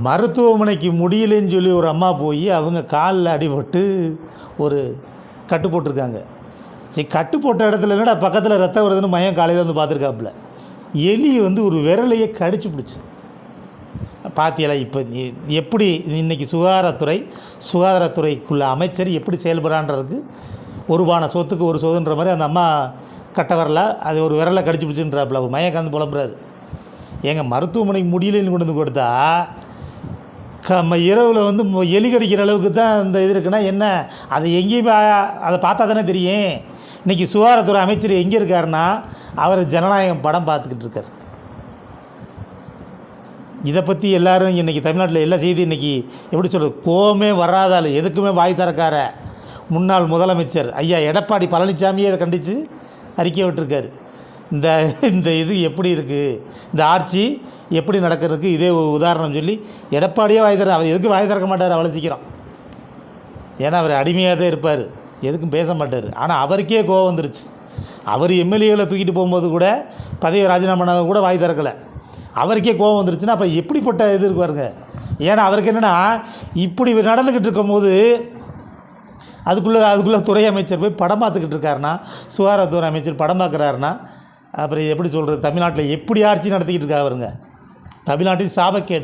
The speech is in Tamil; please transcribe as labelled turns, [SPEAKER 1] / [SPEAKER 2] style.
[SPEAKER 1] மருத்துவமனைக்கு முடியலைன்னு சொல்லி ஒரு அம்மா போய் அவங்க காலில் அடிபட்டு ஒரு கட்டு போட்டிருக்காங்க. சரி, கட்டு போட்ட இடத்துல என்னடா பக்கத்தில் ரத்தம் வருதுன்னு மையம் காலையில் வந்து பார்த்துருக்காப்புல. எலி வந்து ஒரு விரலையே கடிச்சு பிடிச்சி. பாத்தியலா இப்போ எப்படி இன்றைக்கி சுகாதாரத்துறைக்குள்ள அமைச்சர் எப்படி செயல்படான்றதுக்கு ஒரு பானை சொத்துக்கு ஒரு சோதுன்ற மாதிரி அந்த அம்மா கட்ட வரல, அது ஒரு விரலை கடிச்சு பிடிச்சுன்றாப்புல. மையம் கலந்து புலம்புறாரு. ஏங்க, மருத்துவமனைக்கு முடியலைன்னு கொண்டு வந்து கொடுத்தா இரவில் வந்து எலி கடிக்கிற அளவுக்கு தான் இந்த இது இருக்குன்னா என்ன? அதை எங்கேயுமே அதை பார்த்தா தானே தெரியும். இன்றைக்கி சுகாதாரத்துறை அமைச்சர் எங்கே இருக்காருன்னா அவர் ஜனநாயகம் படம் பார்த்துக்கிட்டு இருக்கார். இதை பற்றி எல்லோரும் இன்றைக்கி தமிழ்நாட்டில் எல்லா செய்தி இன்றைக்கி எப்படி சொல்கிறது, கோவமே வராதால் எதுக்குமே வாய் திறக்கார முன்னாள் முதலமைச்சர் ஐயா எடப்பாடி பழனிசாமியே அதை கண்டித்து அறிக்கை விட்டுருக்காரு. இந்த இது எப்படி இருக்குது, இந்த ஆட்சி எப்படி நடக்கிறதுக்கு இதே உதாரணம் சொல்லி எடப்பாடியே வாய் தர. அவர் எதுக்கும் வாய் திறக்க மாட்டார் அவ்வளோ சீக்கிரம். ஏன்னா அவர் அடிமையாக தான் இருப்பார், எதுக்கும் பேச மாட்டார். ஆனால் அவருக்கே கோவம் வந்துருச்சு. அவர் எம்எல்ஏகளை தூக்கிட்டு போகும்போது கூட பதவி ராஜினாமா பண்ணாத கூட வாய் திறக்கலை. அவருக்கே கோவம் வந்துருச்சுன்னா அப்போ எப்படிப்பட்ட இது இருக்கு பாருங்க. ஏன்னா அவருக்கு என்னென்னா இப்படி நடந்துக்கிட்டு இருக்கும்போது அதுக்குள்ளே துறை அமைச்சர் போய் படம் பார்த்துக்கிட்டு இருக்காருன்னா, சுகாதாரத்துறை அமைச்சர் படம் பார்க்குறாருன்னா அப்புறம் எப்படி சொல்கிறது, தமிழ்நாட்டில் எப்படி ஆட்சி நடத்திக்கிட்டு இருக்கா அவருங்க. தமிழ்நாட்டில் சாபக்கேடு.